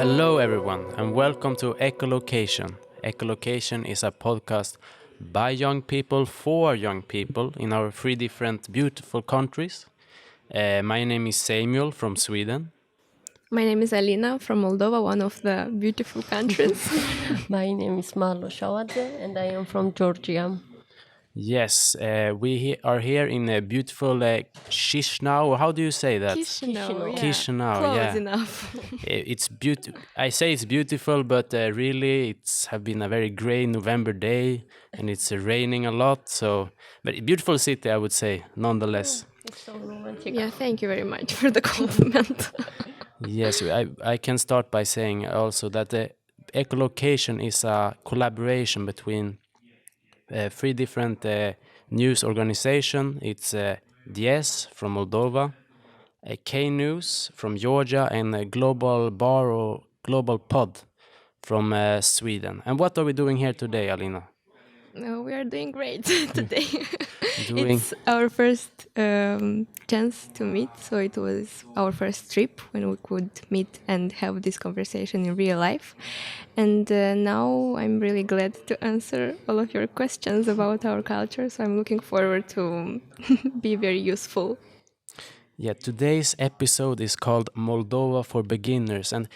Hello, everyone, and welcome to Echolocation. Echolocation is a podcast by young people for young people in our three different beautiful countries. My name is Samuel from Sweden. My name is Alina from Moldova, one of the beautiful countries. My name is Malo and I am from Georgia. Yes, we are here in a beautiful Chisinau. How do you say that? Chisinau, yeah. Chisinau, Close yeah. enough. It's beautiful. I say it's beautiful, but really it's have been a very gray November day, and it's raining a lot. So, but a beautiful city, I would say, nonetheless. It's so romantic. Yeah, thank you very much for the compliment. Yes, I can start by saying also that the echolocation is a collaboration between three different news organizations. It's Diez from Moldova, K News from Georgia, and Global Bar or Global Pod from Sweden. And what are we doing here today, Alina? No, we are doing great today. Doing- It's our first chance to meet, so it was our first trip when we could meet and have this conversation in real life. And now I'm really glad to answer all of your questions about our culture, so I'm looking forward to be very useful. Yeah, today's episode is called Moldova for Beginners. And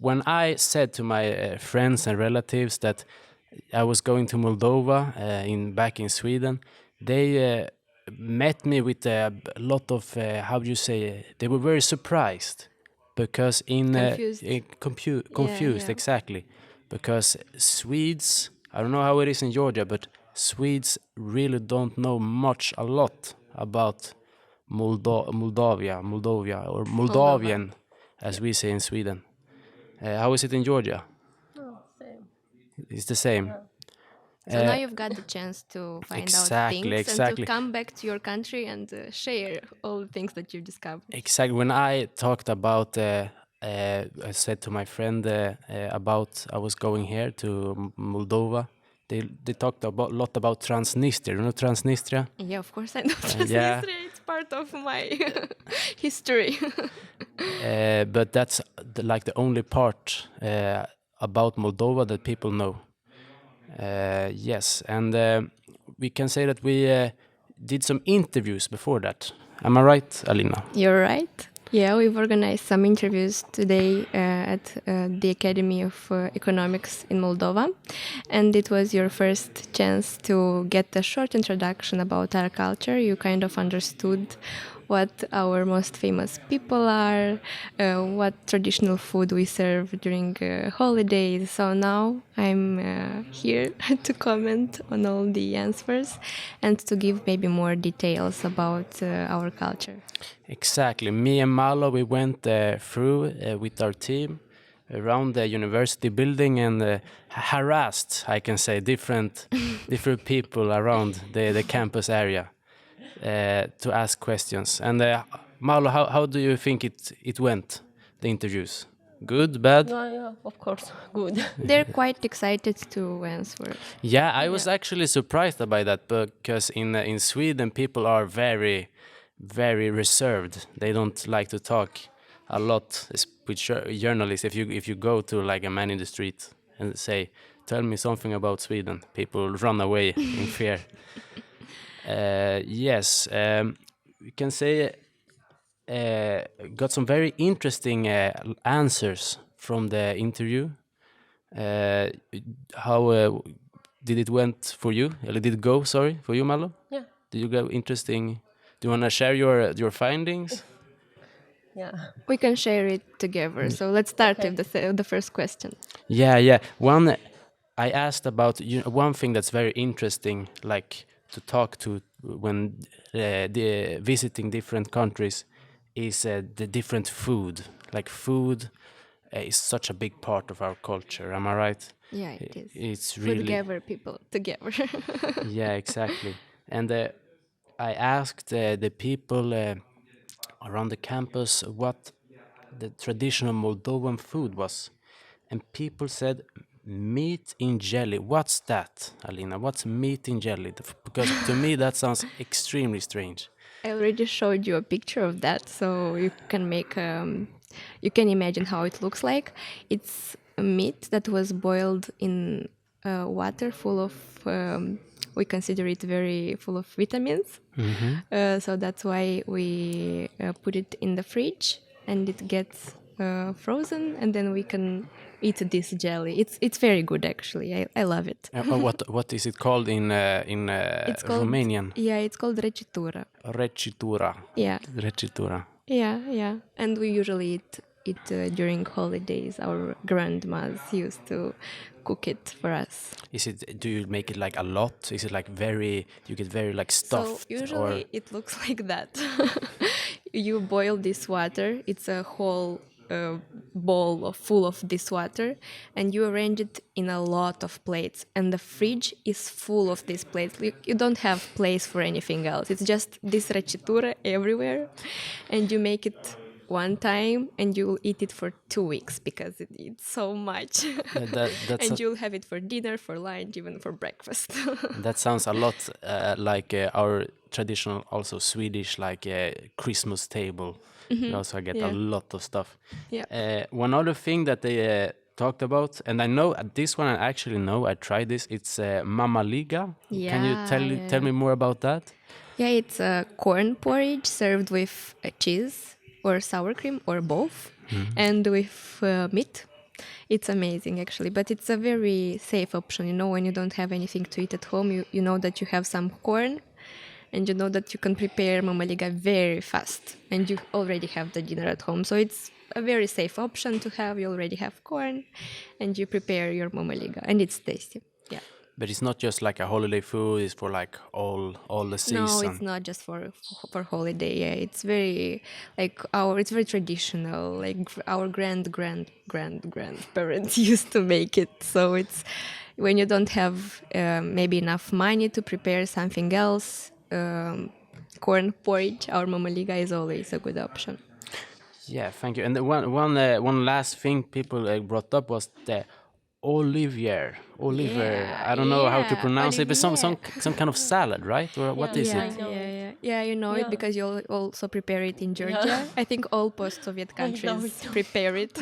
when I said to my friends and relatives that I was going to Moldova back in Sweden, they met me with a lot of, how do you say, they were very surprised because Confused. confused, Yeah. exactly. Because Swedes, I don't know how it is in Georgia, but Swedes really don't know a lot about Moldovia, or Moldavian, as we say in Sweden. How is it in Georgia? Oh, same. It's the same. So now you've got the chance to find out things and to come back to your country and share all the things that you discovered. Exactly. When I talked about, I said to my friend about I was going here to Moldova. They talked a lot about Transnistria. You know Transnistria? Yeah, of course I know Transnistria. yeah. It's part of my history. But that's like the only part about Moldova that people know. Yes, and we can say that we did some interviews before that. Am I right, Alina? You're right. Yeah, we've organized some interviews today at the Academy of Economics in Moldova. And it was your first chance to get a short introduction about our culture. You kind of understood what our most famous people are, what traditional food we serve during holidays. So now I'm here to comment on all the answers and to give maybe more details about our culture. Exactly. Me and Malo, we went through with our team around the university building and harassed, I can say, different people around the campus area to ask questions. And Malo, how do you think it went, the interviews? Good, bad? Yeah, of course, good. They're quite excited to answer. Yeah, I was actually surprised by that because in Sweden people are very, very reserved. They don't like to talk a lot with journalists. If you go to like a man in the street and say, "Tell me something about Sweden," people run away in fear. Yes, we can say got some very interesting answers from the interview. How did it went for you? Or did it go? Sorry, for you, Malo? Yeah. Did you go interesting? Do you want to share your findings? Yeah. We can share it together. So let's start with the first question. Yeah. One, I asked about one thing that's very interesting, like to talk to when visiting different countries, is the different food. Like food is such a big part of our culture. Am I right? Yeah, it is. It's Food really gather people together. yeah, exactly. And I asked the people around the campus what the traditional Moldovan food was, and people said meat in jelly. What's that, Alina? What's meat in jelly? Because to me that sounds extremely strange. I already showed you a picture of that, so you can make you can imagine how it looks like. It's a meat that was boiled in water full of, we consider it very full of vitamins. So that's why we put it in the fridge and it gets frozen, and then we can eat this jelly. It's very good, actually. I love it. What is it called in It's called, Romanian? yeah, it's called recitura. Recitura. Yeah. Recitura. Yeah. And we usually eat it during holidays. Our grandmas used to cook it for us. Do you make it like a lot? Is it like you get very like stuffed? So usually it looks like that. You boil this water. It's a whole bowl full of this water, and you arrange it in a lot of plates. And the fridge is full of these plates. You don't have place for anything else. It's just this recitura everywhere, and you make it one time and you'll eat it for 2 weeks because it's so much. And you'll have it for dinner, for lunch, even for breakfast. That sounds a lot like our traditional, also Swedish, like Christmas table. We also get a lot of stuff. Yeah. One other thing that they talked about, and I know this one, I actually know, I tried this. It's mamaliga. Can you tell me more about that? Yeah, it's a corn porridge served with cheese or sour cream or both, and with meat. It's amazing, actually, but it's a very safe option. When you don't have anything to eat at home, you know that you have some corn, and you know that you can prepare mamaliga very fast, and you already have the dinner at home. So it's a very safe option to have. You already have corn, and you prepare your mamaliga, and it's tasty. Yeah. But it's not just like a holiday food. It's for like all the season. No, it's not just for holiday. Yeah, it's very it's very traditional. Like our grandparents used to make it. So it's when you don't have maybe enough money to prepare something else. Corn porridge, our mamaliga, is always a good option. Yeah, thank you. And the one last thing people brought up was the Olivier. I don't know how to pronounce it, but some kind of salad, right? Or what is it? Yeah, you know it because you also prepare it in Georgia. I think all post-Soviet countries prepare it.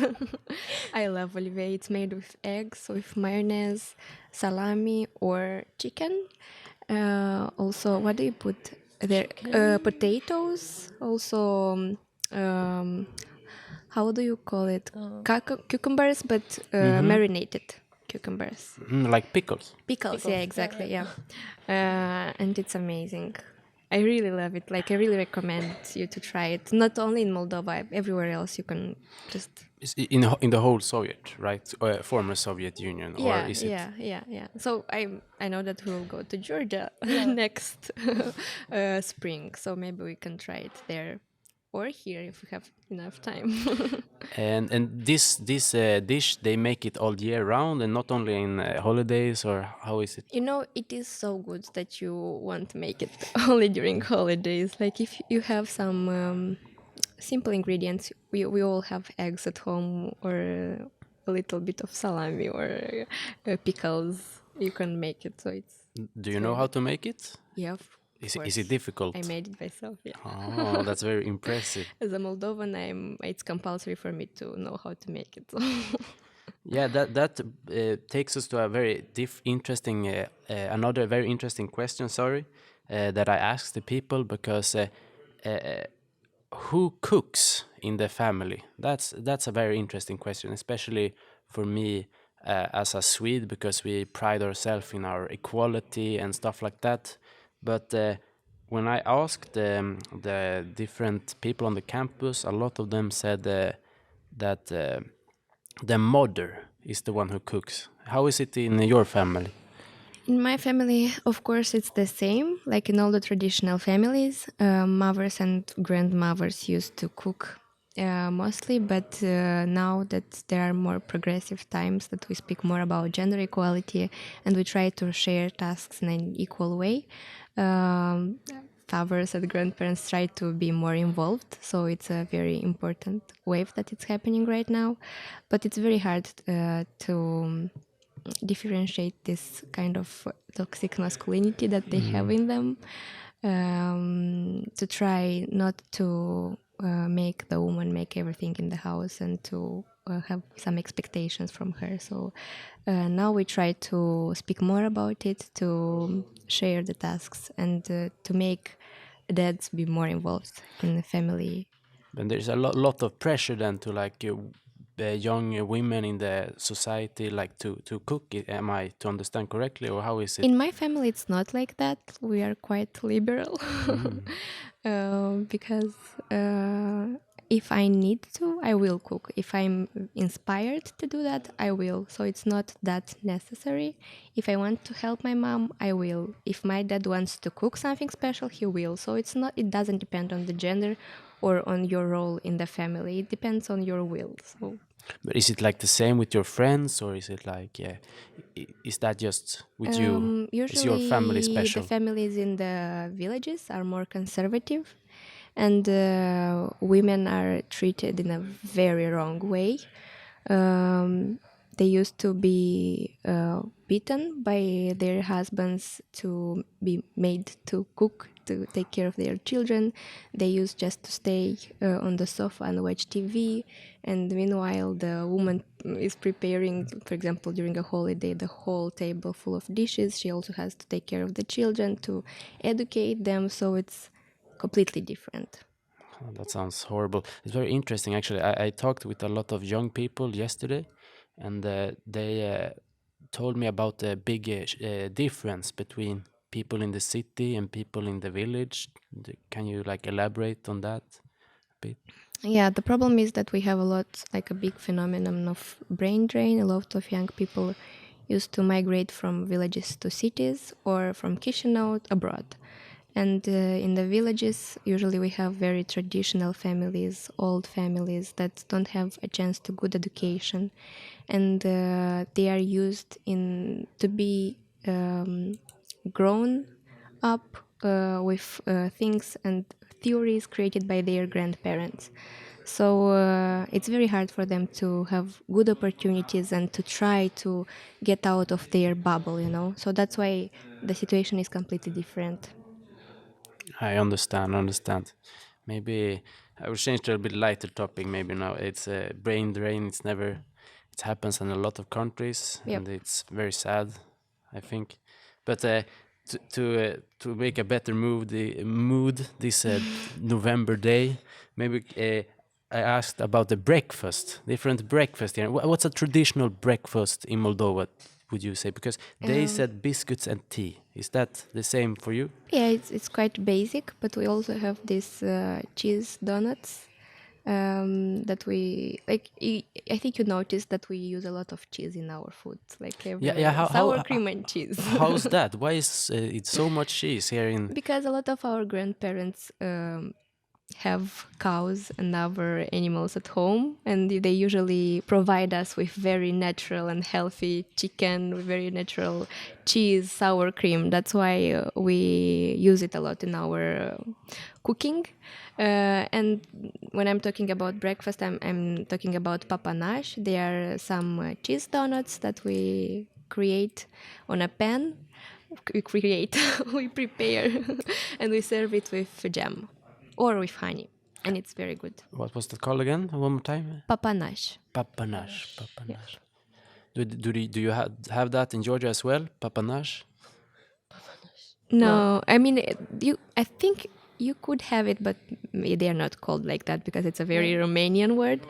I love Olivier. It's made with eggs, with mayonnaise, salami, or chicken. Also, what do you put there? Potatoes. Also, how do you call it? Cucumbers, but marinated cucumbers. Like pickles. Pickles, yeah, exactly, yeah. And it's amazing. I really love it. Like, I really recommend you to try it. Not only in Moldova, everywhere else you can just... It's in the whole Soviet, right? Former Soviet Union, or is it? Yeah. So I know that we will go to Georgia next spring. So maybe we can try it there. Or here if we have enough time. and this dish, they make it all year round and not only in holidays, or how is it? It is so good that you won't make it only during holidays. Like if you have some simple ingredients, we all have eggs at home, or a little bit of salami, or pickles. You can make it. So it's. Do you know how to make it? Yeah. Is it difficult? I made it myself, yeah. Oh, that's very impressive. As a Moldovan, it's compulsory for me to know how to make it. So. Yeah, that takes us to a very another very interesting question. Sorry, that I asked the people, because who cooks in the family? That's a very interesting question, especially for me as a Swede, because we pride ourselves in our equality and stuff like that. But when I asked the different people on the campus, a lot of them said that the mother is the one who cooks. How is it in your family? In my family, of course, it's the same. Like in all the traditional families, mothers and grandmothers used to cook mostly, but now that there are more progressive times, that we speak more about gender equality and we try to share tasks in an equal way, fathers and grandparents try to be more involved. So it's a very important wave that it's happening right now. But it's very hard to differentiate this kind of toxic masculinity that they have in them, to try not to make the woman make everything in the house and to have some expectations from her. So now we try to speak more about it, to share the tasks, and to make dads be more involved in the family. And there's a lot of pressure then to like young women in the society like to cook. Am I to understand correctly, or how is it? In my family, it's not like that. We are quite liberal because if I need to, I will cook. If I'm inspired to do that, I will. So it's not that necessary. If I want to help my mom, I will. If my dad wants to cook something special, he will. So it's not. It doesn't depend on the gender or on your role in the family. It depends on your will. So But is it like the same with your friends, or is it like is that just with you? Is your family usually, the special? families in the villages are more conservative, and women are treated in a very wrong way. Um, they used to be beaten by their husbands to be made to cook, to take care of their children. They used just to stay on the sofa and watch TV. And meanwhile, the woman is preparing, for example, during a holiday, the whole table full of dishes. She also has to take care of the children, to educate them. So it's completely different. Oh, that sounds horrible. It's very interesting, actually. I talked with a lot of young people yesterday, and they told me about the big difference between people in the city and people in the village. Can you like elaborate on that a bit? Yeah, the problem is that we have a lot, like a big phenomenon of brain drain. A lot of young people used to migrate from villages to cities or from Chisinau abroad. And in the villages, usually we have very traditional families, old families that don't have a chance to good education, and they are used in to be grown up with things and theories created by their grandparents. So it's very hard for them to have good opportunities and to try to get out of their bubble, you know. So that's why the situation is completely different. I understand. Maybe I will change to a bit lighter topic. Maybe now it's brain drain. It happens in a lot of countries, Yep. and it's very sad, I think. But to make a better mood this November day, maybe I asked about the breakfast, different breakfast here. What's a traditional breakfast in Moldova? Would you say? Because they said biscuits and tea. Is that the same for you? Yeah, it's quite basic, but we also have these cheese donuts that we like. I think you noticed that we use a lot of cheese in our food, like Yeah. everywhere, sour cream and cheese. How's that? Why is it so much cheese here in? Because a lot of our grandparents have cows and other animals at home, and they usually provide us with very natural and healthy chicken, with very natural cheese, sour cream. That's why we use it a lot in our cooking. And when I'm talking about breakfast, I'm talking about papanash. They are some cheese donuts that we create on a pan. We create, we prepare, and we serve it with jam or with honey, and it's very good. What was that called again? One more time. Papanash. Papanash. Do you have that in Georgia as well? Papanash. No, I mean you. I think you could have it, but they are not called like that because it's a very Romanian word.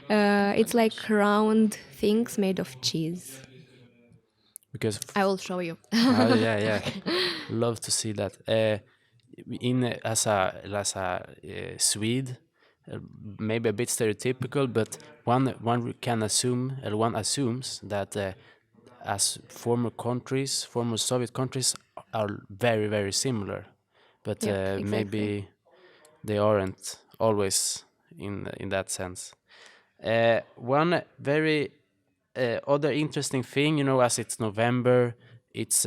It's like round things made of cheese. Because I will show you. yeah, love to see that. In as a Swede, maybe a bit stereotypical, but one can assume, or one assumes that as former Soviet countries are very similar, but Yep, exactly. maybe they aren't always in that sense. One very other interesting thing, as it's November, it's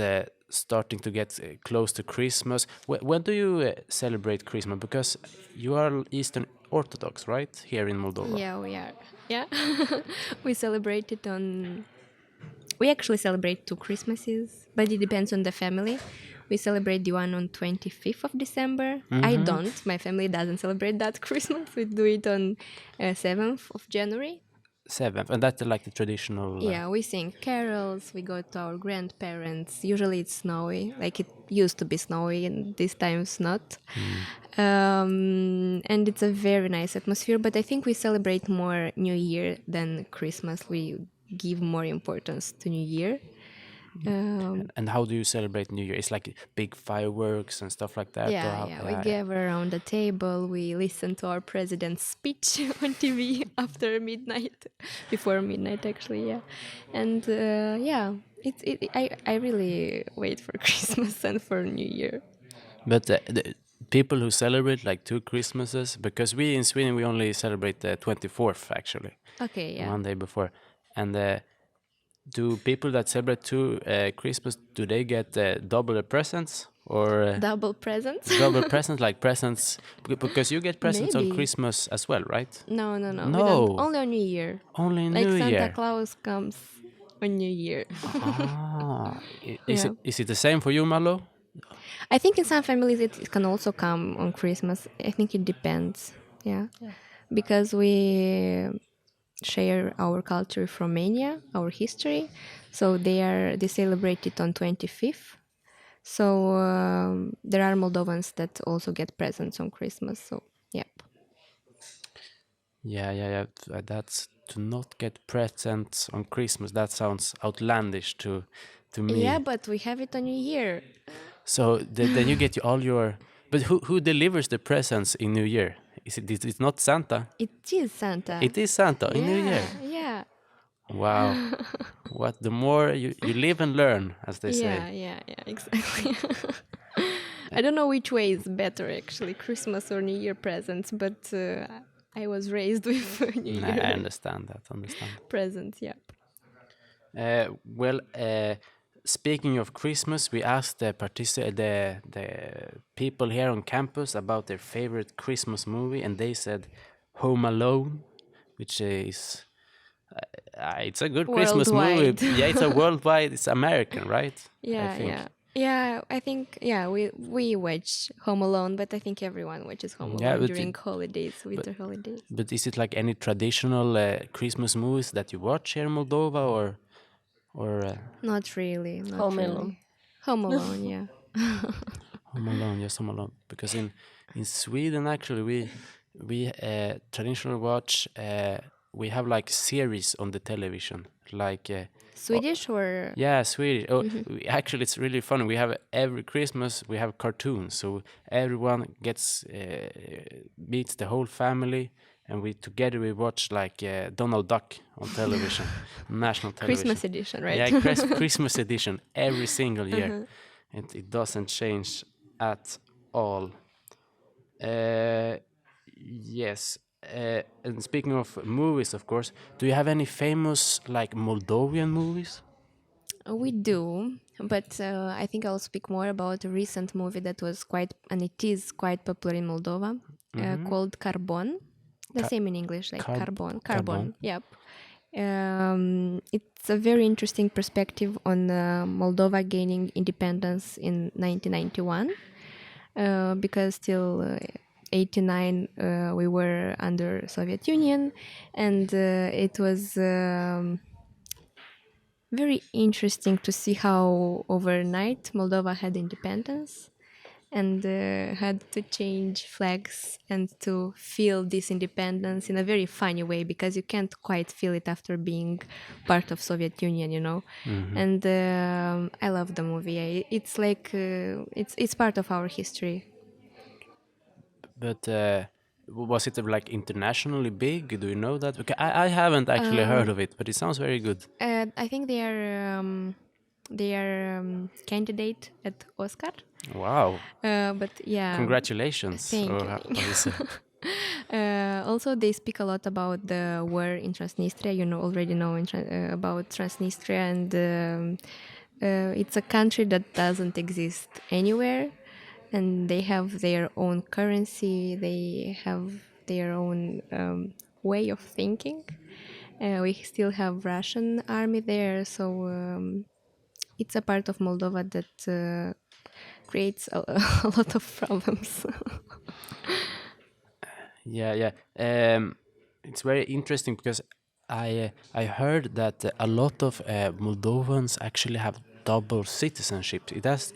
starting to get close to Christmas. When do you celebrate Christmas? Because you are Eastern Orthodox, right? Here in Moldova. Yeah, we are. Yeah, we celebrate it on. We actually celebrate two Christmases, but it depends on the family. We celebrate the one on 25th of December. I don't. My family doesn't celebrate that Christmas. We do it on 7th of January. 7th, and that's like the traditional. Yeah, we sing carols, we go to our grandparents. Usually it's snowy, like it used to be snowy, and this time it's not. And it's a very nice atmosphere, but I think we celebrate more New Year than Christmas. We give more importance to New Year. And how do you celebrate New Year? It's like big fireworks and stuff like that. Or Yeah, how, yeah. We gather around the table. We listen to our president's speech on TV after midnight, before midnight actually. Yeah, and yeah, I really wait for Christmas and for New Year. But the people who celebrate like 2 Christmases, because we in Sweden we only celebrate the 24th actually, Okay, yeah. one day before. And do people that celebrate 2 Christmas, do they get double the presents or Double presents? double presents like presents? Because you get presents on Maybe. Christmas as well, right? No, no, no. We No. don't. Only on New Year. Only Like New Santa Year. Claus comes on New Year. Is Yeah. it the same for you, Malo? I think in some families it can also come on Christmas. I think it depends. Yeah. Because we share our culture with Romania, our history. So they celebrate it on 25th. So there are Moldovans that also get presents on Christmas. So yep. Yeah. That's to not get presents on Christmas. That sounds outlandish to me. Yeah, but we have it on New Year. So then you get all your. But who delivers the presents in New Year? It's not Santa. It is Santa. It is Santa in New Year. Yeah. Wow. What the more you live and learn, as they Yeah, say. yeah, exactly. I don't know which way is better actually, Christmas or New Year presents, but I was raised with New Nah, Year I understand that. presents, yeah. Well, speaking of Christmas, we asked the people here on campus about their favorite Christmas movie, and they said Home Alone, which is it's a good Christmas movie. Worldwide. Yeah, it's a worldwide. It's American, right? Yeah, I think. yeah. I think we watch Home Alone, but I think everyone watches Home Yeah, Alone but during holidays, winter holidays. But is it like any traditional Christmas movies that you watch here in Moldova, or Not really, not Home really. Alone. Home Alone, yeah. Home Alone? Yes, Home Alone. Because in Sweden actually we traditionally watch we have like series on the television like. Swedish or Yeah, Swedish. Oh, actually, it's really funny. We have every Christmas we have cartoons, so everyone gets meets the whole family, and we together we watch like Donald Duck on television, national television. Christmas edition, right? Yeah, Christmas edition every single year, and it doesn't change at all. Yes. And speaking of movies, of course, do you have any famous like Moldovan movies? We do, but I think I'll speak more about a recent movie that was and it is quite popular in Moldova, called Carbon. The same in English, like Carbon. Carbon. Yep. It's a very interesting perspective on Moldova gaining independence in 1991, because till 89 we were under Soviet Union, and it was very interesting to see how overnight Moldova had independence and had to change flags and to feel this independence in a very funny way, because you can't quite feel it after being part of Soviet Union, you know. And I love the movie. It's like it's part of our history. But was it like internationally big? Do you know that? Okay, I haven't actually heard of it, but it sounds very good. I think they are candidate at Oscar. Wow! But yeah, Congratulations! thank or you, how thank do you say? also, they speak a lot about the war in Transnistria. You already know about Transnistria, and it's a country that doesn't exist anywhere, and they have their own currency. They have their own way of thinking. We still have Russian army there, so it's a part of Moldova that creates a lot of problems. Yeah, yeah. It's very interesting because I heard that a lot of Moldovans actually have double citizenship.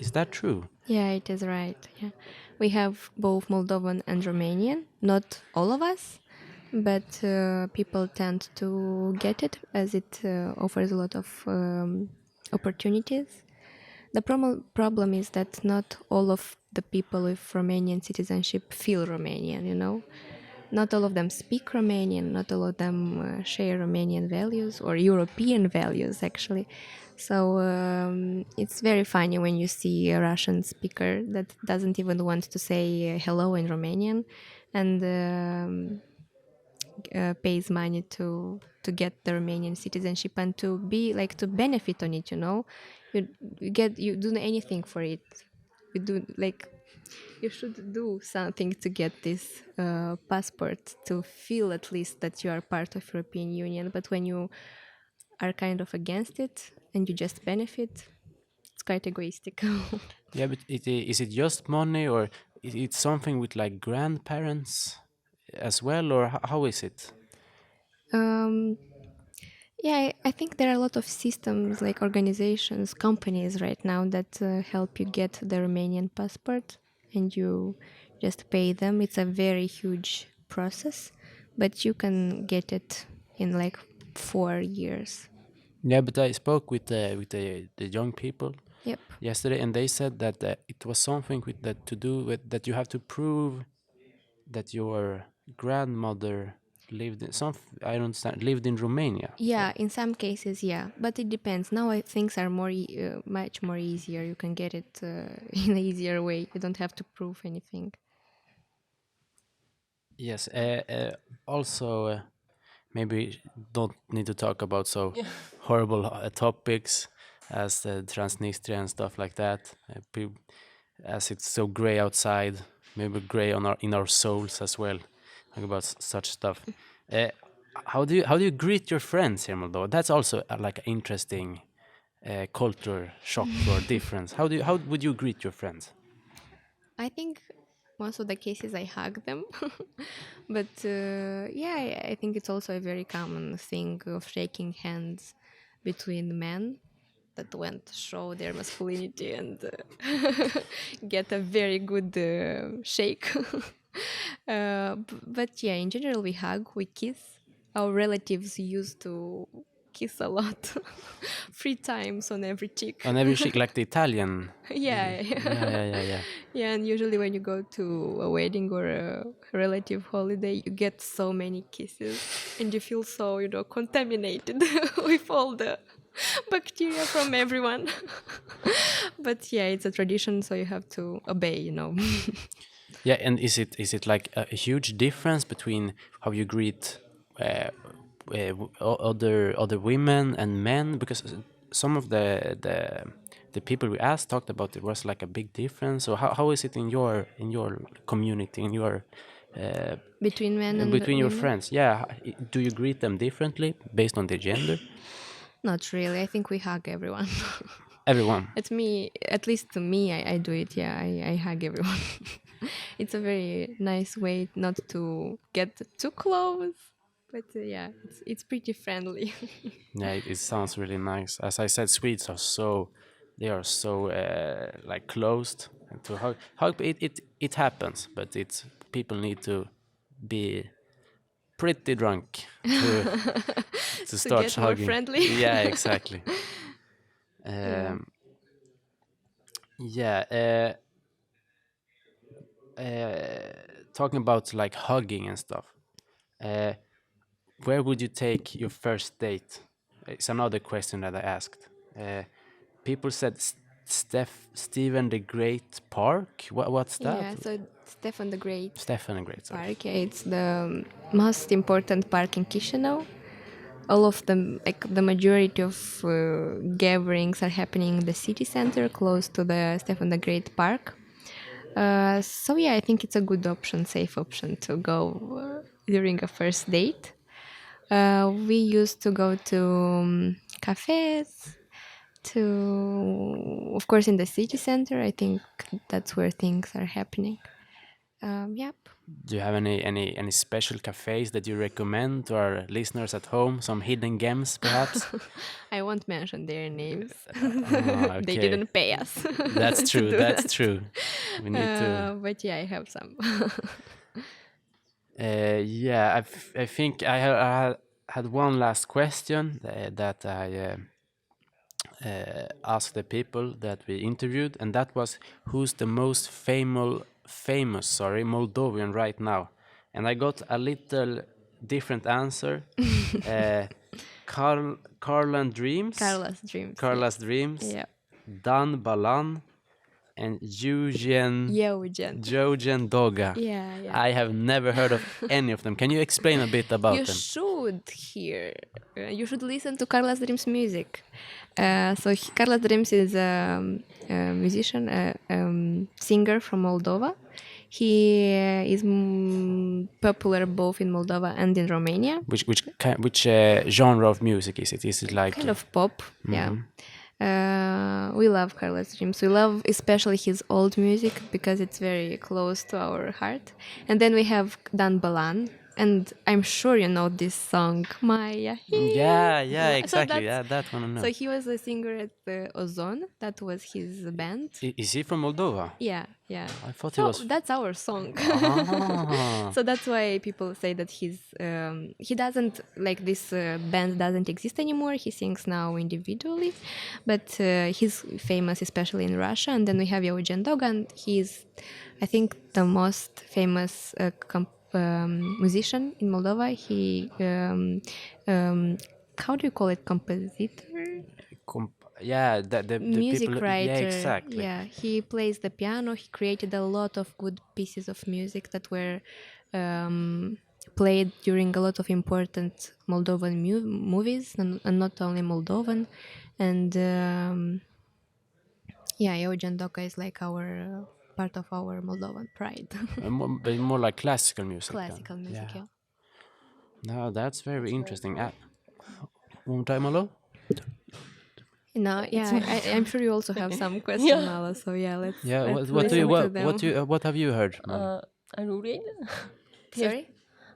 Is that true? Yeah, it is right. Yeah. We have both Moldovan and Romanian. Not all of us, but people tend to get it as it offers a lot of opportunities. The problem is that not all of the people with Romanian citizenship feel Romanian, you know? Not all of them speak Romanian, not all of them share Romanian values or European values, actually. So it's very funny when you see a Russian speaker that doesn't even want to say hello in Romanian and pays money to get the Romanian citizenship and to be like to benefit on it. You know, you do anything for it. You do like you should do something to get this passport to feel at least that you are part of European Union. But when you are kind of against it and you just benefit, it's quite egoistic. Yeah, but is it just money, or is it something with like grandparents as well, or how is it? um, yeah, I think there are a lot of systems like organizations, companies right now that help you get the Romanian passport and you just pay them. It's a very huge process, but you can get it in like 4 years. Yeah, but I spoke with the young people Yep. yesterday, and they said that it was something with that to do with that you have to prove that your grandmother lived in some I don't understand lived in Romania. Yeah, in some cases, yeah, but it depends. Now things are much more easier. You can get it in an easier way. You don't have to prove anything. Yes. Also, maybe don't need to talk about so horrible topics as the Transnistria and stuff like that. As it's so gray outside, maybe gray on our in our souls as well. Talk about such stuff. Uh, how do you greet your friends here in Moldova? That's also like an interesting culture shock or difference. How would you greet your friends? I think most of the cases I hug them, but yeah, I think it's also a very common thing of shaking hands between men that want to show their masculinity and get a very good shake. But yeah, in general, we hug, we kiss. Our relatives used to kiss a lot, 3 times on every cheek. On every cheek, like the Italian. Yeah, Yeah, yeah, yeah, yeah. yeah, and usually when you go to a wedding or a relative holiday, you get so many kisses, and you feel so, contaminated with all the bacteria from everyone. But yeah, it's a tradition, so you have to obey. Yeah, and is it like a huge difference between how you greet other women and men? Because some of the people we asked talked about it was like a big difference. So how is it in your community, in your Between men and between your women? friends? Yeah, do you greet them differently based on their gender? Not really. I think we hug everyone. Everyone. At least to me, I do it. Yeah, I hug everyone. It's a very nice way not to get too close, but yeah, it's pretty friendly. Yeah, it sounds really nice. As I said, Swedes are so they are so like closed and to hug it happens, but it's people need to be pretty drunk to To start get more hugging. friendly. Yeah, exactly. Yeah. Um, yeah. Talking about like hugging and stuff. Uh, where would you take your first date? It's another question that I asked. People said Stephen the Great Park. What's that? Yeah, so Stefan the Great Stephen the Great. Sorry. Park, yeah, it's the most important park in Chisinau. All of them, like the majority of gatherings are happening in the city center close to the Stefan the Great Park. So yeah, I think it's a good option, safe option to go during a first date. We used to go to cafes, of course, in the city center. I think that's where things are happening. Yep. Do you have any special cafes that you recommend to our listeners at home? Some hidden gems, perhaps? I won't mention their names. Ah, They okay. didn't pay us. That's to true. do That's that. true. We need to. But yeah, I have some. Yeah, I think I had one last question that I asked the people that we interviewed, and that was, who's the most famous Moldovan right now? And I got a little different answer. Carlan Dreams, Carla's dreams. Carla's Dreams, Yeah. Dan Balan, and Eugen. Jojen Doga. Yeah, yeah. I have never heard of any of them. Can you explain a bit about You them? should hear. You should listen to Carla's Dreams music. Carla's Dreams is a musician, singer from Moldova. He is popular both in Moldova and in Romania. Which genre of music is it? Is it like Kind of pop, yeah. We love Carlos Dreams. We love especially his old music because it's very close to our heart. And then we have Dan Balan, and I'm sure you know this song, Maya. Yeah, exactly. that's- Yeah, that one I know. So he was a singer at the Ozon. That was his band. Is he from Moldova? Yeah. I thought So he was. that's our song. Ah. So that's why people say that he doesn't, like, this band doesn't exist anymore. He sings now individually, but he's famous especially in Russia. And then we have Eugen Dogan. He's, I think, the most famous musician in Moldova. He how do you call it, compositor? Yeah, the Music people. writer. Yeah, exactly. Yeah, he plays the piano. He created a lot of good pieces of music that were played during a lot of important Moldovan movies, and not only Moldovan. And yeah, Eugen Doga is like our part of our Moldovan pride. But more like classical music. then. Classical music, yeah. No, that's very interesting. One more time, Malo? No, yeah, I'm sure you also have some questions, Malo. So yeah, let's. Yeah. let's What listen to them. what have you heard, Malo? Are you ready? Sorry.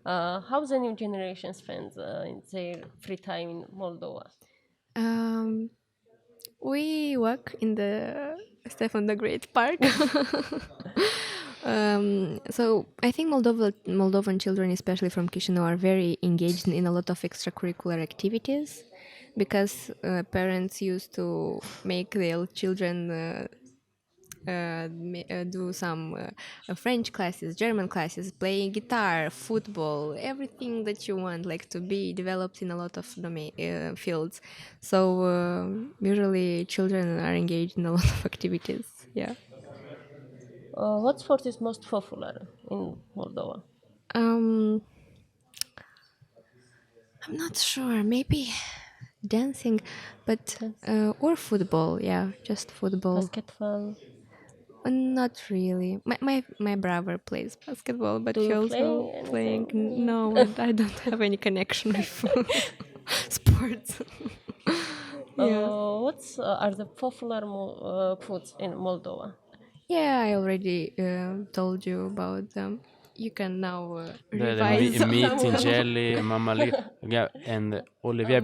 How the new generation spends in their free time in Moldova? We walk in the Stefan the Great Park. So I think Moldovan children, especially from Chisinau, are very engaged in a lot of extracurricular activities, because parents used to make their children do some French classes, German classes, playing guitar, football, everything that you want, like, to be developed in a lot of fields. So usually children are engaged in a lot of activities. Yeah. What sport is most popular in Moldova? I'm not sure. Maybe dancing, but or football. Yeah, just football. Basketball. Not really. My brother plays basketball, but Do he you also play playing. anything? No, I don't have any connection with sports. Yeah. What are the popular foods in Moldova? Yeah, I already told you about them. You can now The revise. meat in jelly, mamaliga, and Olivia.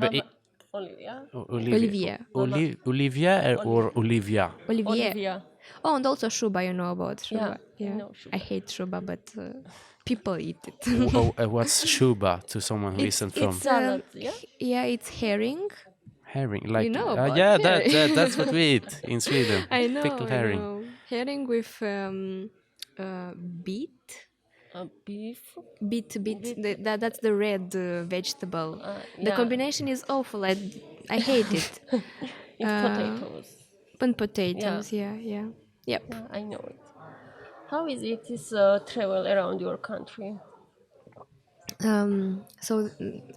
Olivia. Olivia. Olivia or Olivia? Olivier. Olivia. Oh, and also shuba. You know about shuba. Yeah, I know shuba. I hate shuba, but people eat it. What's shuba to someone who isn't from Salad, yeah? Yeah, it's herring. herring? Like You know about yeah, herring. that's what we eat in Sweden. I know. Pickled I herring. know. Herring with beet. Beef. Beet. That's the red vegetable. The Yeah. combination is awful. I hate it. It's potatoes. And potatoes. Yeah. Yep. Yeah, I know it. How is it travel around your country? So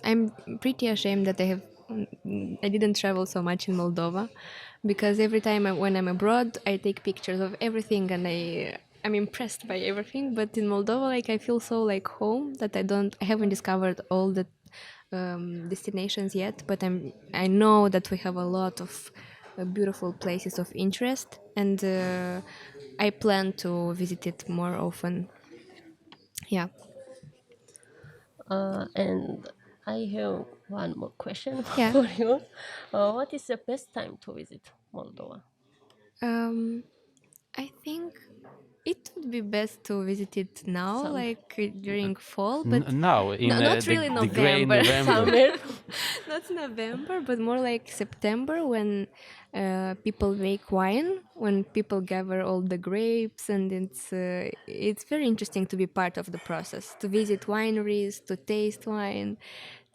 I'm pretty ashamed that I didn't travel so much in Moldova, because every time when I'm abroad, I take pictures of everything, and I'm impressed by everything. But in Moldova, like, I feel so like home that I haven't discovered all the destinations yet. But I know that we have a lot of beautiful places of interest, and I plan to visit it more often. Yeah. And I have one more question Yeah. for you. What is the best time to visit Moldova? Um, I think it would be best to visit it now, Some like during fall, but Now in not the really the gray November. November. summer. Not November, but more like September when people make wine, when people gather all the grapes, and it's very interesting to be part of the process, to visit wineries, to taste wine,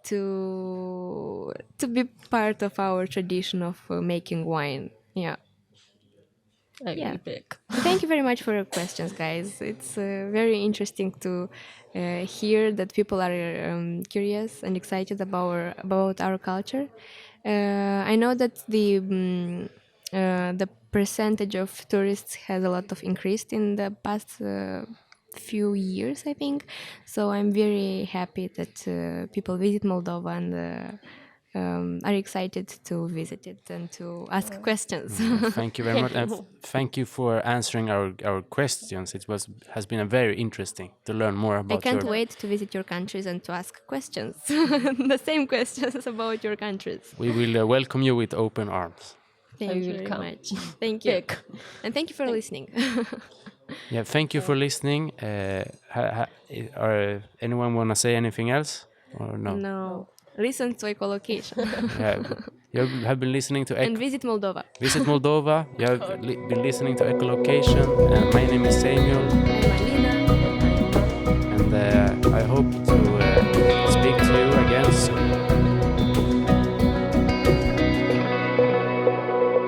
to be part of our tradition of making wine. Yeah. I Yeah. will back. Thank you very much for your questions, guys. It's very interesting to hear that people are curious and excited about our culture. I know that the percentage of tourists has a lot of increased in the past few years, I think. So I'm very happy that people visit Moldova and are excited to visit it and to ask questions. Thank you very Thank much, and you. thank you for answering our questions. It has been a very interesting to learn more I about can't your. wait to visit your countries and to ask questions. The same questions about your countries. We will welcome you with open arms. I Thank you will very come much. Thank you. back. And thank you for listening. Yeah, thank you for listening. Anyone want to say anything else or no? No. Listen to echolocation Yeah, you have been listening to and visit Moldova. Visit Moldova. You have been listening to Echolocation. My name is Samuel. I'm Alina.